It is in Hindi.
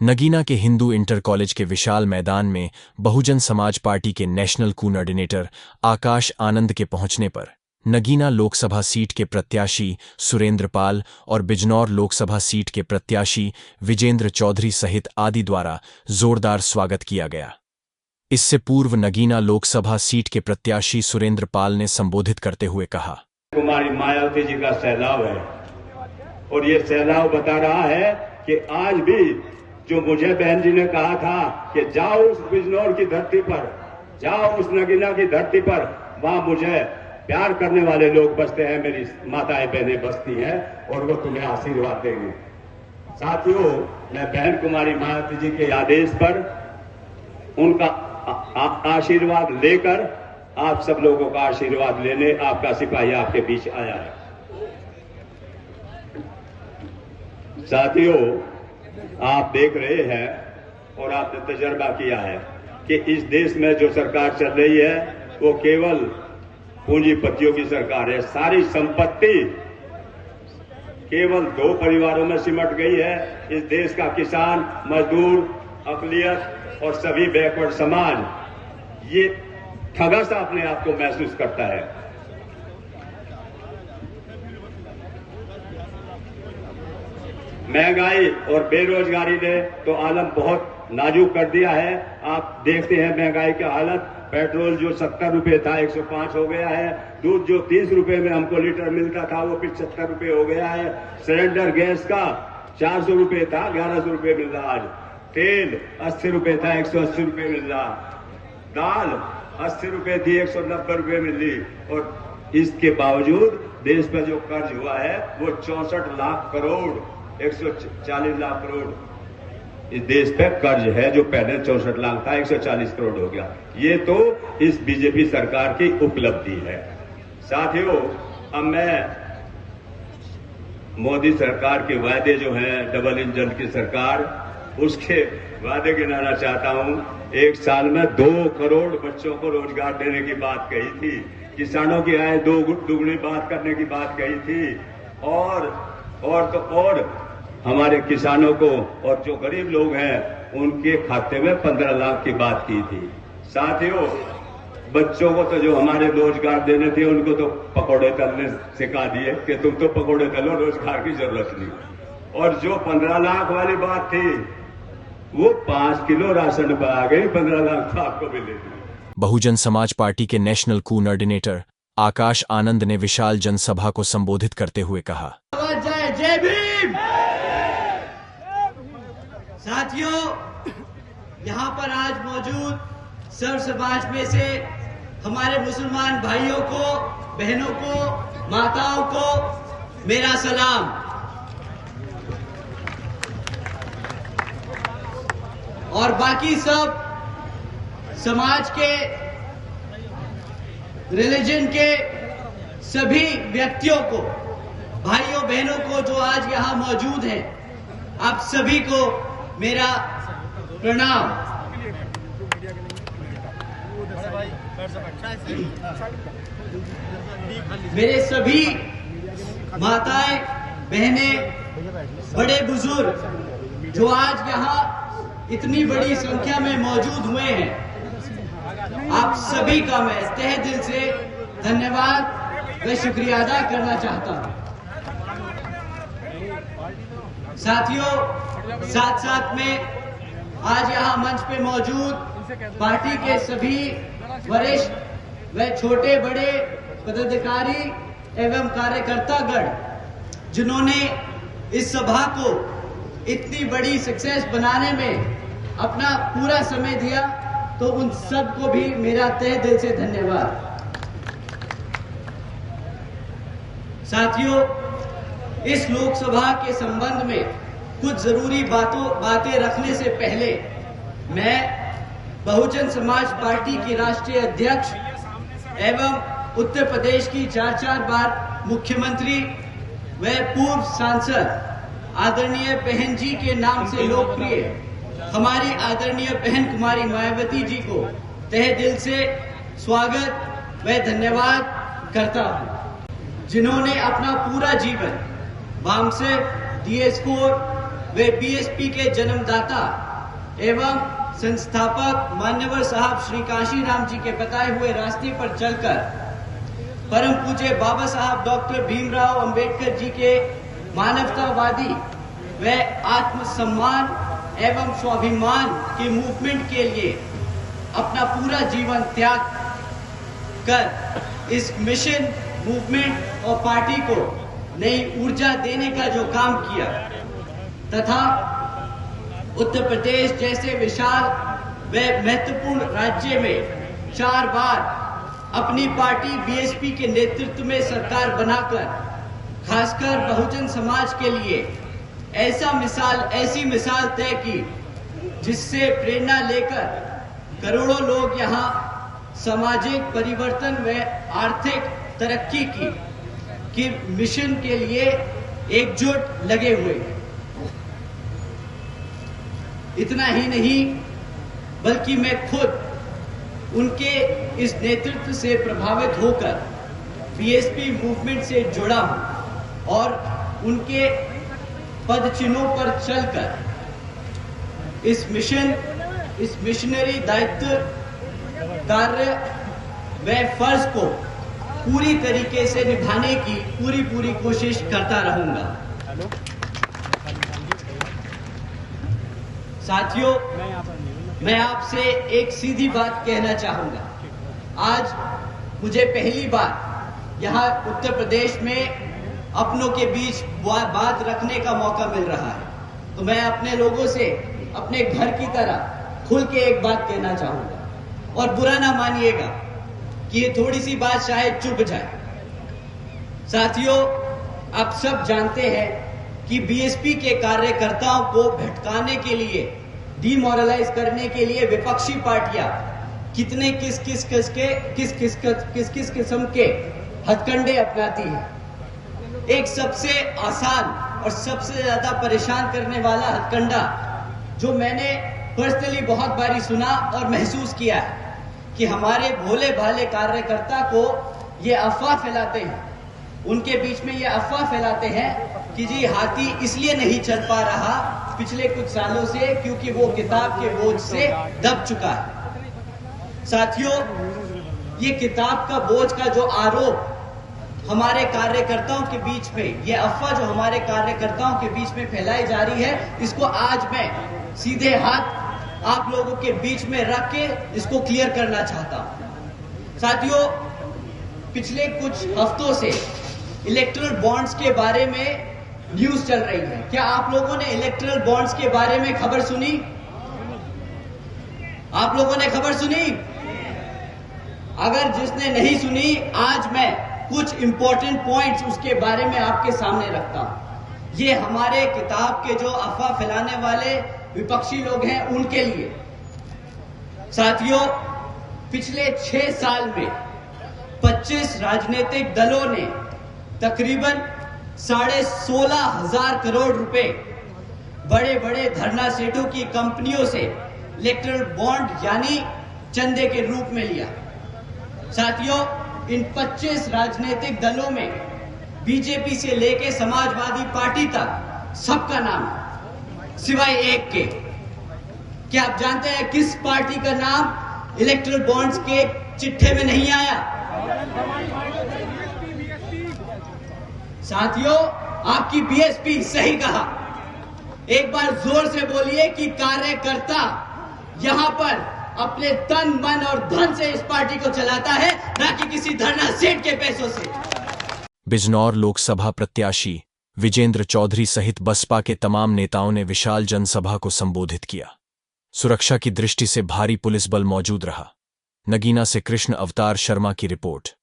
नगीना के हिंदू इंटर कॉलेज के विशाल मैदान में बहुजन समाज पार्टी के नेशनल कोऑर्डिनेटर आकाश आनंद के पहुंचने पर नगीना लोकसभा सीट के प्रत्याशी सुरेंद्र पाल और बिजनौर लोकसभा सीट के प्रत्याशी विजेंद्र चौधरी सहित आदि द्वारा जोरदार स्वागत किया गया। इससे पूर्व नगीना लोकसभा सीट के प्रत्याशी सुरेंद्र पाल ने संबोधित करते हुए कहा, कुमारी मायावती जी का सैलाब है और ये सैलाब बता रहा है कि आज भी जो मुझे बहन जी ने कहा था कि जाओ उस बिजनौर की धरती पर, जाओ उस नगीना की धरती पर, वहां मुझे प्यार करने वाले लोग बसते हैं, मेरी माताएं बहनें बसती हैं और वो तुम्हें आशीर्वाद देंगे। साथियों, मैं बहन कुमारी मायावती जी के आदेश पर उनका आशीर्वाद लेकर आप सब लोगों का आशीर्वाद लेने आपका सिपाही आपके बीच आया है। साथियों, आप देख रहे हैं और आपने तजर्बा किया है कि इस देश में जो सरकार चल रही है वो केवल पूंजीपतियों की सरकार है। सारी संपत्ति केवल दो परिवारों में सिमट गई है। इस देश का किसान, मजदूर, अकलियत और सभी बैकवर्ड समाज ये ठगा सा अपने आप को महसूस करता है। महंगाई और बेरोजगारी ने तो आलम बहुत नाजुक कर दिया है। आप देखते हैं महंगाई की हालत। पेट्रोल जो 70 रुपए था 105 हो गया है। दूध जो 30 रुपए में हमको लीटर मिलता था वो 75 रुपए हो गया है। सिलेंडर गैस का 400 रुपए था 1100 रुपए मिल रहा आज। तेल 80 रुपए था 180 रुपए मिल रहा। दाल 80 रुपए थी 190 रुपए मिल रही। और इसके बावजूद देश पर जो कर्ज हुआ है वो 64 लाख करोड़ 140 लाख करोड़ इस देश पे कर्ज है, जो पहले 64 लाख था 140 करोड़ हो गया। ये तो इस बीजेपी सरकार की उपलब्धि है। साथियों, अब मैं मोदी सरकार के वायदे जो हैं, डबल इंजन की सरकार, उसके वादे गिनाना चाहता हूं। एक साल में 2 करोड़ बच्चों को रोजगार देने की बात कही थी। किसानों की आय दुगनी बात करने की बात कही थी। और हमारे किसानों को और जो गरीब लोग हैं उनके खाते में 15 लाख की बात की थी। साथियों, बच्चों को तो जो हमारे रोजगार देने थे उनको तो पकौड़े तलने सिखा दिए कि तुम तो पकौड़े तलो, रोजगार की जरूरत नहीं। और जो 15 लाख वाली बात थी वो 5 किलो राशन पर आ गई। 15 लाख तो आपको मिलेगी। बहुजन समाज पार्टी के नेशनल कोऑर्डिनेटर आकाश आनंद ने विशाल जनसभा को संबोधित करते हुए कहा, जय भीम। साथियों, यहाँ पर आज मौजूद सर्व समाज में से हमारे मुसलमान भाइयों को, बहनों को, माताओं को मेरा सलाम। और बाकी सब समाज के, रिलीजन के सभी व्यक्तियों को, भाइयों बहनों को जो आज यहाँ मौजूद हैं, आप सभी को मेरा प्रणाम। मेरे सभी माताएं, बहनें, बड़े बुजुर्ग जो आज यहाँ इतनी बड़ी संख्या में मौजूद हुए हैं, आप सभी का मैं तहे दिल से धन्यवाद व शुक्रिया अदा करना चाहता हूँ। साथियों, साथ साथ में आज यहाँ मंच पे मौजूद पार्टी के सभी वरिष्ठ व छोटे बड़े पदाधिकारी एवं कार्यकर्तागण जिन्होंने इस सभा को इतनी बड़ी सक्सेस बनाने में अपना पूरा समय दिया, तो उन सबको भी मेरा तहे दिल से धन्यवाद। साथियों, इस लोकसभा के संबंध में कुछ जरूरी बातें रखने से पहले मैं बहुजन समाज पार्टी की राष्ट्रीय अध्यक्ष एवं उत्तर प्रदेश की 4 बार मुख्यमंत्री व पूर्व सांसद आदरणीय बहन जी के नाम से लोकप्रिय हमारी आदरणीय बहन कुमारी मायावती जी को तहे दिल से स्वागत व धन्यवाद करता हूं, जिन्होंने अपना पूरा जीवन वामसे, DS4, वे बीएसपी के जन्मदाता एवं संस्थापक मान्यवर साहब श्री काशीराम जी के बताए हुए रास्ते पर चलकर परम पूज्य बाबा साहब डॉक्टर भीमराव अंबेडकर जी के मानवतावादी व आत्मसम्मान एवं स्वाभिमान के मूवमेंट के लिए अपना पूरा जीवन त्याग कर इस मिशन मूवमेंट और पार्टी को नई ऊर्जा देने का जो काम किया तथा उत्तर प्रदेश जैसे विशाल व महत्वपूर्ण राज्य में 4 बार अपनी पार्टी बीएसपी के नेतृत्व में सरकार बनाकर खासकर बहुजन समाज के लिए ऐसी मिसाल तय की जिससे प्रेरणा लेकर करोड़ों लोग यहाँ सामाजिक परिवर्तन व आर्थिक तरक्की की मिशन के लिए एकजुट लगे हुए हैं। इतना ही नहीं बल्कि मैं खुद उनके इस नेतृत्व से प्रभावित होकर बीएसपी मूवमेंट से जुड़ा हूं और उनके पदचिन्हों पर चलकर इस मिशनरी दायित्व कार्य व फर्ज को पूरी तरीके से निभाने की पूरी कोशिश करता रहूंगा। साथियों, मैं आपसे एक सीधी बात कहना चाहूंगा। आज मुझे पहली बार यहाँ उत्तर प्रदेश में अपनों के बीच बात रखने का मौका मिल रहा है, तो मैं अपने लोगों से अपने घर की तरह खुल के एक बात कहना चाहूंगा और बुरा ना मानिएगा कि ये थोड़ी सी बात शायद चुभ जाए। साथियों, आप सब जानते हैं कि बीएसपी के कार्यकर्ताओं को भटकाने के लिए, डीमोरलाइज करने के लिए विपक्षी पार्टियां कितने किस किस्म के हथकंडे अपनाती हैं। एक सबसे आसान और सबसे ज्यादा परेशान करने वाला हथकंडा जो मैंने पर्सनली बहुत बारी सुना और महसूस किया है कि हमारे भोले भाले कार्यकर्ता को ये अफवाह फैलाते हैं, उनके बीच में ये अफवाह फैलाते हैं कि जी हाथी इसलिए नहीं चल पा रहा पिछले कुछ सालों से क्योंकि वो किताब के बोझ से दब चुका है। साथियों, ये किताब का बोझ का जो आरोप हमारे कार्यकर्ताओं के बीच में, ये अफवाह जो हमारे कार्यकर्ताओं के बीच में फैलाई जा रही है, इसको आज मैं सीधे हाथ आप लोगों के बीच में रख के इसको क्लियर करना चाहता हूं। साथियों, पिछले कुछ हफ्तों से इलेक्टोरल बॉन्ड्स के बारे में न्यूज चल रही है। क्या आप लोगों ने इलेक्टोरल बॉन्ड्स के बारे में खबर सुनी? आप लोगों ने खबर सुनी? अगर जिसने नहीं सुनी, आज मैं कुछ इंपॉर्टेंट पॉइंट्स उसके बारे में आपके सामने रखता हूं। ये हमारे किताब के जो अफवाह फैलाने वाले विपक्षी लोग हैं उनके लिए। साथियों, पिछले 6 साल में 25 राजनीतिक दलों ने तकरीबन 16,500 करोड़ रुपए बड़े बड़े धरना सेठों की कंपनियों से इलेक्टोरल बॉन्ड यानी चंदे के रूप में लिया। साथियों, इन 25 राजनीतिक दलों में बीजेपी से लेके समाजवादी पार्टी तक सबका नाम सिवाय एक के। क्या आप जानते हैं किस पार्टी का नाम इलेक्टोरल बॉन्ड्स के चिट्ठे में नहीं आया? साथियों, आपकी बीएसपी सही कहा। एक बार जोर से बोलिए कि कार्यकर्ता यहां पर अपने तन मन और धन से इस पार्टी को चलाता है, ना कि किसी धरना सेठ के पैसों से। बिजनौर लोकसभा प्रत्याशी विजेंद्र चौधरी सहित बसपा के तमाम नेताओं ने विशाल जनसभा को संबोधित किया। सुरक्षा की दृष्टि से भारी पुलिस बल मौजूद रहा। नगीना से कृष्ण अवतार शर्मा की रिपोर्ट।